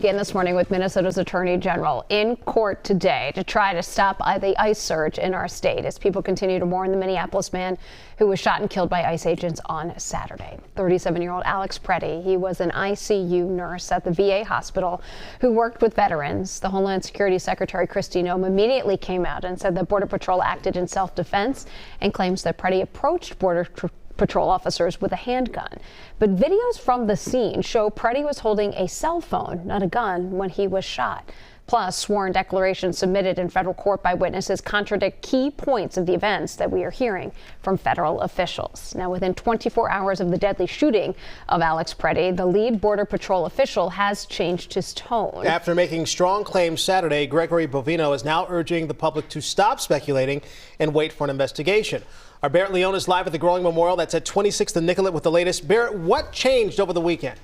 Again this morning with Minnesota's Attorney General in court today to try to stop the ICE surge in our state as people continue to mourn the Minneapolis man who was shot and killed by ICE agents on Saturday. 37-year-old Alex Pretti, he was an ICU nurse at the VA hospital who worked with veterans. The Homeland Security Secretary Kristi Noem immediately came out and said that Border Patrol acted in self-defense and claims that Pretti approached Border Patrol officers with a handgun. But videos from the scene show Pretti was holding a cell phone, not a gun, when he was shot. Plus, sworn declarations submitted in federal court by witnesses contradict key points of the events that we are hearing from federal officials. Now, within 24 hours of the deadly shooting of Alex Pretti, the lead Border Patrol official has changed his tone. After making strong claims Saturday, Gregory Bovino is now urging the public to stop speculating and wait for an investigation. Our Barrett Leone is live at the Growing Memorial. That's at 26th and Nicollet with the latest. Barrett, what changed over the weekend?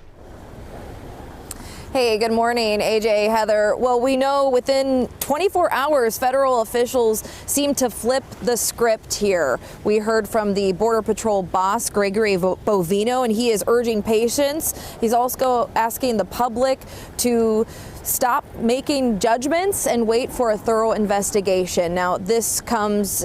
Hey, good morning, AJ, Heather. Well, we know within 24 hours, federal officials seem to flip the script here. We heard from the Border Patrol boss, Gregory Bovino, and he is urging patience. He's also asking the public to stop making judgments and wait for a thorough investigation. Now, this comes,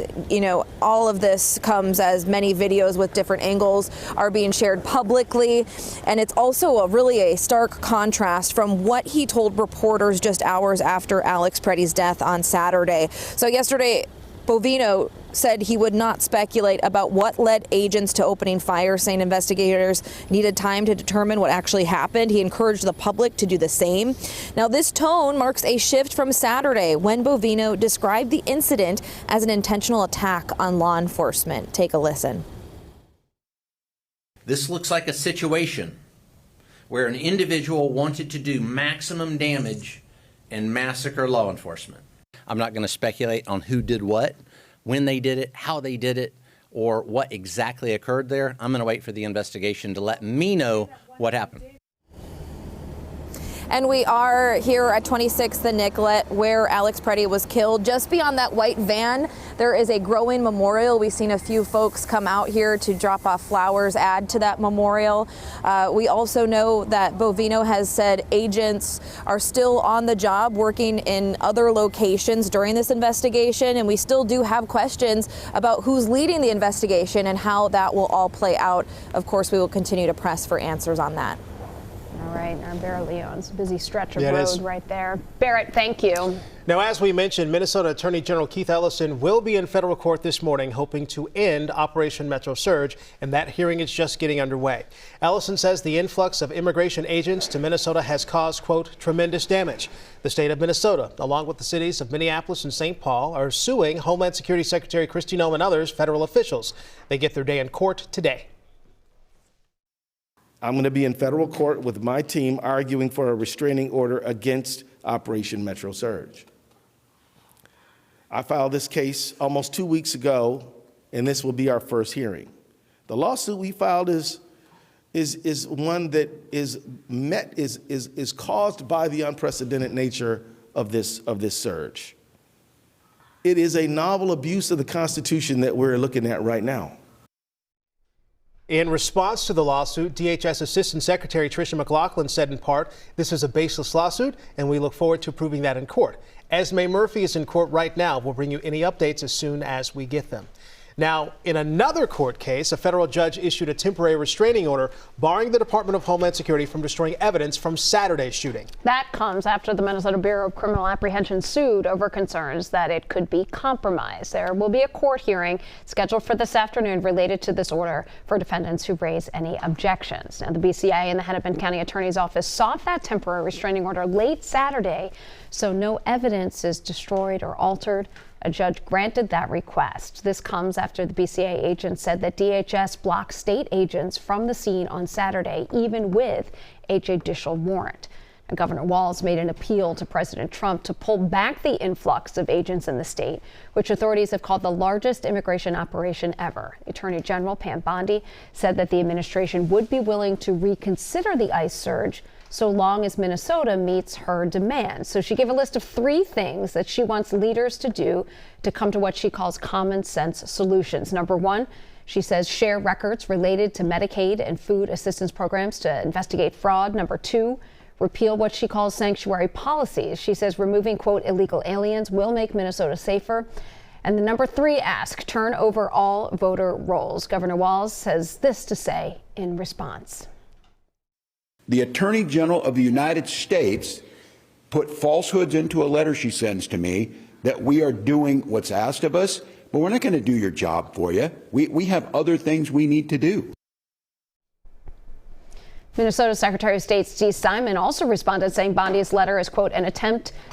all of this comes as many videos with different angles are being shared publicly. And it's also really a stark contrast from what he told reporters just hours after Alex Pretti's death on Saturday. So yesterday, Bovino said he would not speculate about what led agents to opening fire, saying investigators needed time to determine what actually happened. He encouraged the public to do the same. Now, this tone marks a shift from Saturday when Bovino described the incident as an intentional attack on law enforcement. Take a listen. This looks like a situation where an individual wanted to do maximum damage and massacre law enforcement. I'm not going to speculate on who did what, when they did it, how they did it, or what exactly occurred there. I'm going to wait for the investigation to let me know what happened. And we are here at 26th and Nicollet, where Alex Pretti was killed. Just beyond that white van, there is a growing memorial. We've seen a few folks come out here to drop off flowers, add to that memorial. We also know that Bovino has said agents are still on the job working in other locations during this investigation, and we still do have questions about who's leading the investigation and how that will all play out. Of course, we will continue to press for answers on that. All right, our Barrett Leone's a busy stretch of road right there. Barrett, thank you. Now, as we mentioned, Minnesota Attorney General Keith Ellison will be in federal court this morning, hoping to end Operation Metro Surge, and that hearing is just getting underway. Ellison says the influx of immigration agents to Minnesota has caused, quote, tremendous damage. The state of Minnesota, along with the cities of Minneapolis and St. Paul, are suing Homeland Security Secretary Kristi Noem and others federal officials. They get their day in court today. I'm going to be in federal court with my team arguing for a restraining order against Operation Metro Surge. I filed this case almost 2 weeks ago, and this will be our first hearing. The lawsuit we filed is one that is caused by the unprecedented nature of this surge. It is a novel abuse of the Constitution that we're looking at right now. In response to the lawsuit, DHS Assistant Secretary Tricia McLaughlin said in part, "This is a baseless lawsuit, and we look forward to proving that in court." Esme Murphy is in court right now. We'll bring you any updates as soon as we get them. Now, in another court case, a federal judge issued a temporary restraining order barring the Department of Homeland Security from destroying evidence from Saturday's shooting. That comes after the Minnesota Bureau of Criminal Apprehension sued over concerns that it could be compromised. There will be a court hearing scheduled for this afternoon related to this order for defendants who raise any objections. Now, the BCI and the Hennepin County Attorney's Office sought that temporary restraining order late Saturday, so no evidence is destroyed or altered. A judge granted that request. This comes after the BCA agent said that DHS blocked state agents from the scene on Saturday, even with a judicial warrant. And Governor Walz made an appeal to President Trump to pull back the influx of agents in the state, which authorities have called the largest immigration operation ever. Attorney General Pam Bondi said that the administration would be willing to reconsider the ICE surge so long as Minnesota meets her demands. So she gave a list of 3 things that she wants leaders to do to come to what she calls common sense solutions. Number 1, she says share records related to Medicaid and food assistance programs to investigate fraud. Number 2, repeal what she calls sanctuary policies. She says removing, quote, illegal aliens will make Minnesota safer. And the number 3 ask, turn over all voter rolls. Governor Walz has this to say in response. The Attorney General of the United States put falsehoods into a letter she sends to me that we are doing what's asked of us, but we're not going to do your job for you. We have other things we need to do. Minnesota Secretary of State Steve Simon also responded, saying Bondi's letter is, quote, an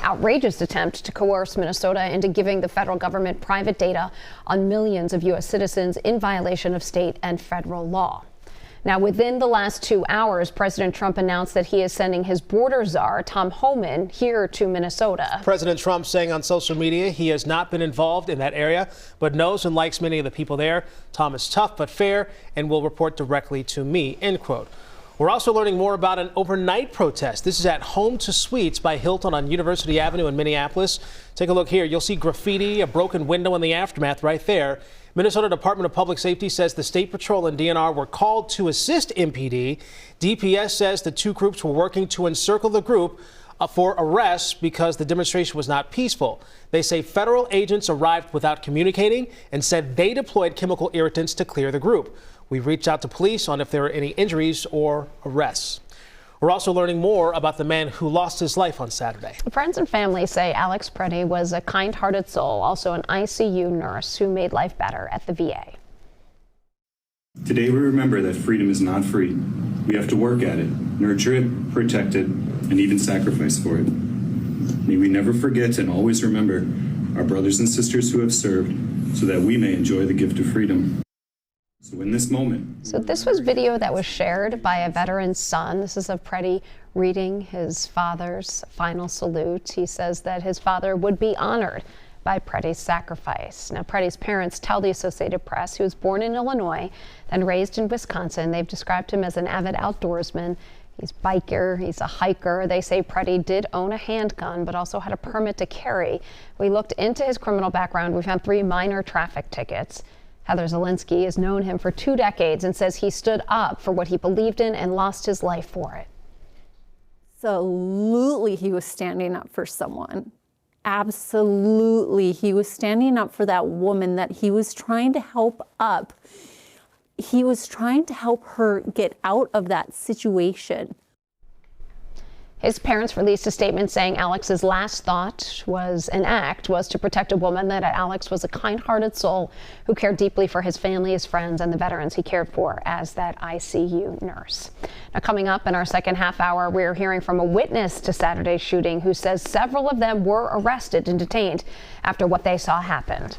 outrageous attempt to coerce Minnesota into giving the federal government private data on millions of U.S. citizens in violation of state and federal law. Now, within the last 2 hours, President Trump announced that he is sending his border czar, Tom Homan, here to Minnesota. President Trump saying on social media he has not been involved in that area, but knows and likes many of the people there. Tom is tough but fair and will report directly to me, end quote. We're also learning more about an overnight protest. This is at Home to Suites by Hilton on University Avenue in Minneapolis. Take a look here. You'll see graffiti, a broken window in the aftermath right there. Minnesota Department of Public Safety says the State Patrol and DNR were called to assist MPD. DPS says the 2 groups were working to encircle the group for arrests because the demonstration was not peaceful. They say federal agents arrived without communicating and said they deployed chemical irritants to clear the group. We reached out to police on if there were any injuries or arrests. We're also learning more about the man who lost his life on Saturday. Friends and family say Alex Pretti was a kind-hearted soul, also an ICU nurse who made life better at the VA. Today we remember that freedom is not free. We have to work at it, nurture it, protect it, and even sacrifice for it. May we never forget and always remember our brothers and sisters who have served so that we may enjoy the gift of freedom. So in this moment. So this was video that was shared by a veteran's son. This is of Pretti reading his father's final salute. He says that his father would be honored by Pretti's sacrifice. Now, Pretti's parents tell the Associated Press he was born in Illinois and raised in Wisconsin. They've described him as an avid outdoorsman. He's a biker, he's a hiker. They say Pretti did own a handgun, but also had a permit to carry. We looked into his criminal background. We found 3 minor traffic tickets. Heather Zielinski has known him for 2 decades and says he stood up for what he believed in and lost his life for it. Absolutely, he was standing up for someone. Absolutely, he was standing up for that woman that he was trying to help up. He was trying to help her get out of that situation. His parents released a statement saying Alex's last thought was to protect a woman, that Alex was a kind-hearted soul who cared deeply for his family, his friends, and the veterans he cared for as that ICU nurse. Now, coming up in our second half hour, we're hearing from a witness to Saturday's shooting who says several of them were arrested and detained after what they saw happened.